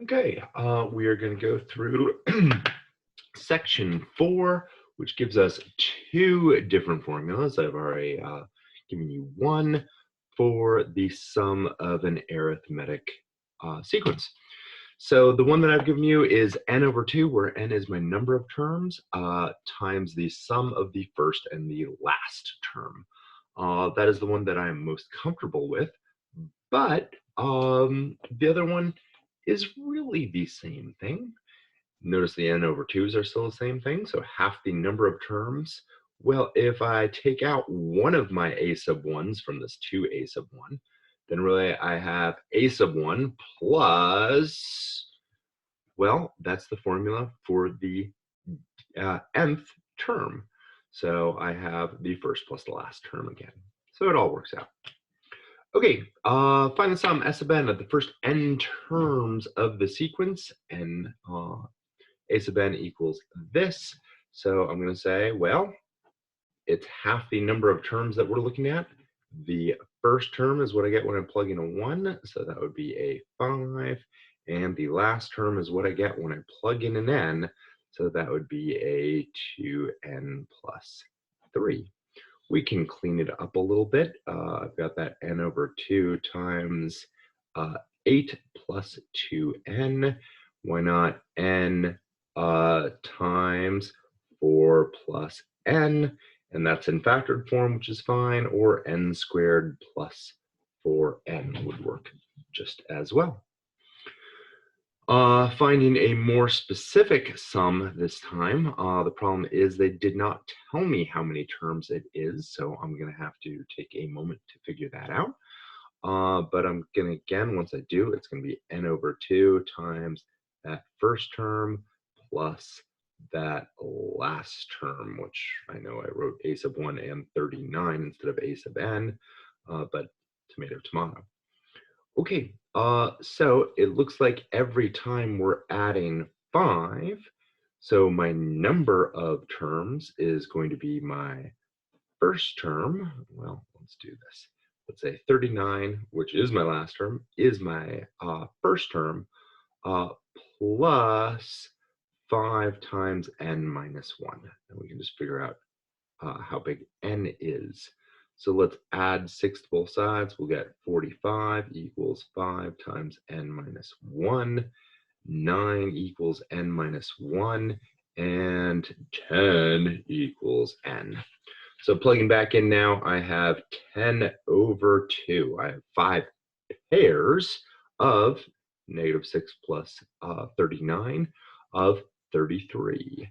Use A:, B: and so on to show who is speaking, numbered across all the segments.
A: Okay, we are going to go through section 4, which gives us two different formulas. I've already given you one for the sum of an arithmetic sequence. So the one that I've given you is n over 2, where n is my number of terms, times the sum of the first and the last term. That is the one that I'm most comfortable with, but the other one is really the same thing. Notice the n over 2s are still the same thing, so half the number of terms. Well, if I take out one of my a sub 1s from this 2a sub 1, then really I have a sub 1 plus, well, that's the formula for the nth term. So I have the first plus the last term again. So it all works out. Okay, find the sum S sub n of the first n terms of the sequence, and a sub n equals this. So I'm going to say, well, it's half the number of terms that we're looking at. The first term is what I get when I plug in a 1, so that would be a 5. And the last term is what I get when I plug in an n, so that would be a 2n plus 3. We can clean it up a little bit. I've got that n over 2 times 8 plus 2n. Why not n times 4 plus n? And that's in factored form, which is fine, or n squared plus 4n would work just as well. Finding a more specific sum this time. The problem is they did not tell me how many terms it is, so I'm going to have to take a moment to figure that out. But I'm going to, again, once I do, it's going to be n over 2 times that first term plus that last term, which I know I wrote a sub 1 and 39 instead of a sub n, but tomato, tomato. Okay, so it looks like every time we're adding 5, so my number of terms is going to be my first term. Well, let's do this. Let's say 39, which is my last term, is my first term, plus 5 times n minus 1. And we can just figure out how big n is. So let's add 6 to both sides. We'll get 45 equals 5 times n minus 1. 9 equals n minus 1. And 10 equals n. So plugging back in now, I have 10 over 2. I have 5 pairs of negative 6 plus 39 of 33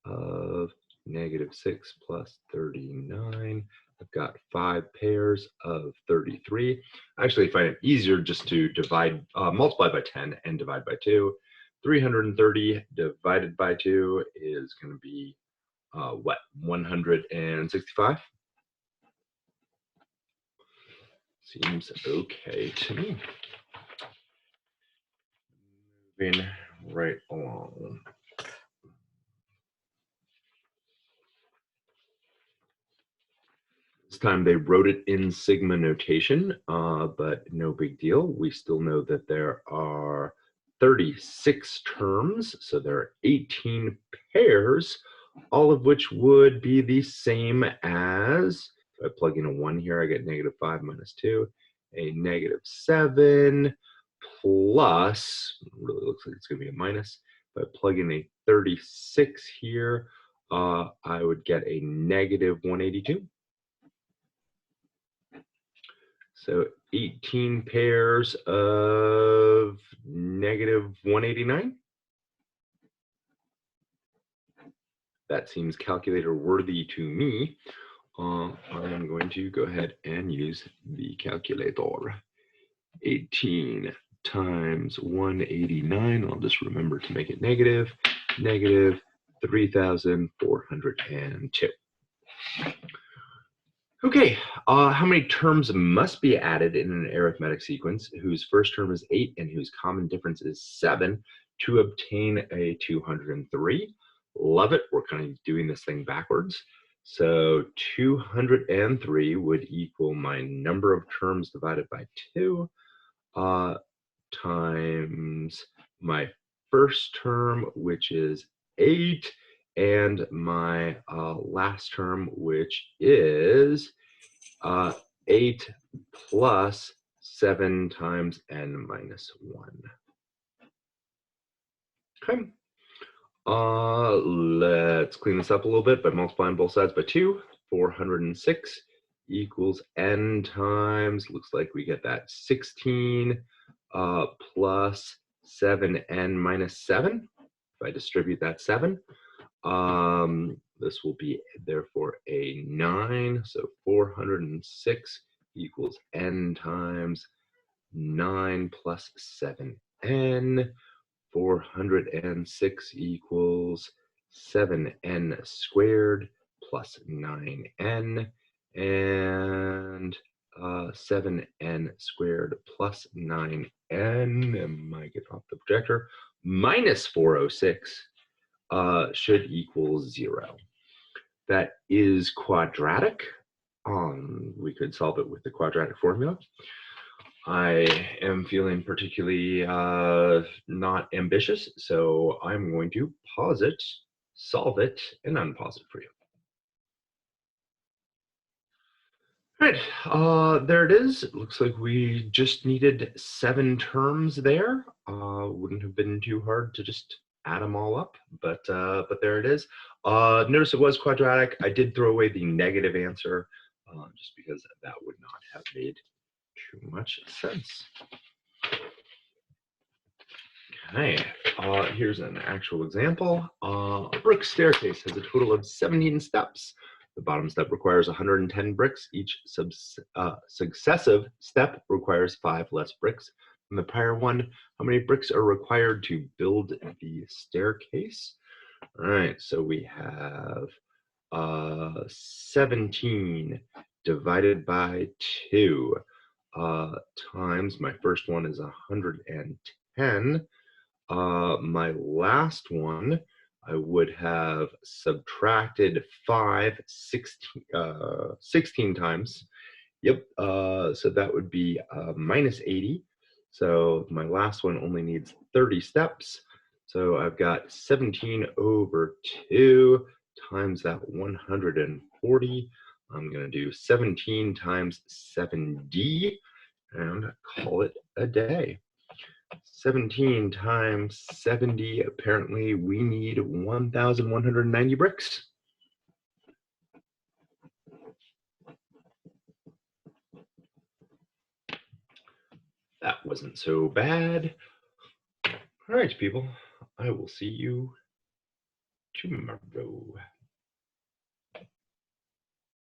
A: of negative 6 plus 39. I've got 5 pairs of 33. I actually find it easier just to divide, multiply by 10 and divide by 2. 330 divided by 2 is going to be what, 165? Seems okay to me. Moving right along. This time they wrote it in sigma notation, but no big deal. We still know that there are 36 terms, so there are 18 pairs, all of which would be the same as, if I plug in a 1 here, I get negative 5 minus 2, a negative 7 plus, really looks like it's going to be a minus. If I plug in a 36 here, I would get a negative 182. So 18 pairs of negative 189. That seems calculator worthy to me. I'm going to go ahead and use the calculator. 18 times 189, I'll just remember to make it negative 3,402. Okay, how many terms must be added in an arithmetic sequence whose first term is 8 and whose common difference is 7 to obtain a 203? Love it, we're kind of doing this thing backwards. So 203 would equal my number of terms divided by 2 times my first term, which is 8, and my last term, which is 8 plus 7 times n minus 1. Okay. Let's clean this up a little bit by multiplying both sides by 2. 406 equals n times, looks like we get that 16 plus 7n minus 7. If I distribute that 7, this will be therefore a 9. So 406 equals n times 9 plus 7n. 406 equals 7n squared plus 9n, and 7n squared plus 9n, and I get off the projector, minus 406 should equal 0. That is quadratic. We could solve it with the quadratic formula. I am feeling particularly not ambitious, so I'm going to pause it, solve it, and unpause it for you. All right, there it is. It looks like we just needed 7 terms there. Wouldn't have been too hard to just add them all up, but there it is. Notice it was quadratic. I did throw away the negative answer just because that would not have made too much sense. Okay, here's an actual example. A brick staircase has a total of 17 steps. The bottom step requires 110 bricks. Each successive step requires 5 less bricks than the prior one. How many bricks are required to build the staircase? All right, so we have 17 divided by 2 times, my first one is 110. My last one, I would have subtracted 5 16 times. Yep, so that would be minus 80. So my last one only needs 30 steps. So I've got 17 over 2 times that 140. I'm going to do 17 times 7d and call it a day. 17 times 70, apparently we need 1,190 bricks. That wasn't so bad. All right, people, I will see you tomorrow.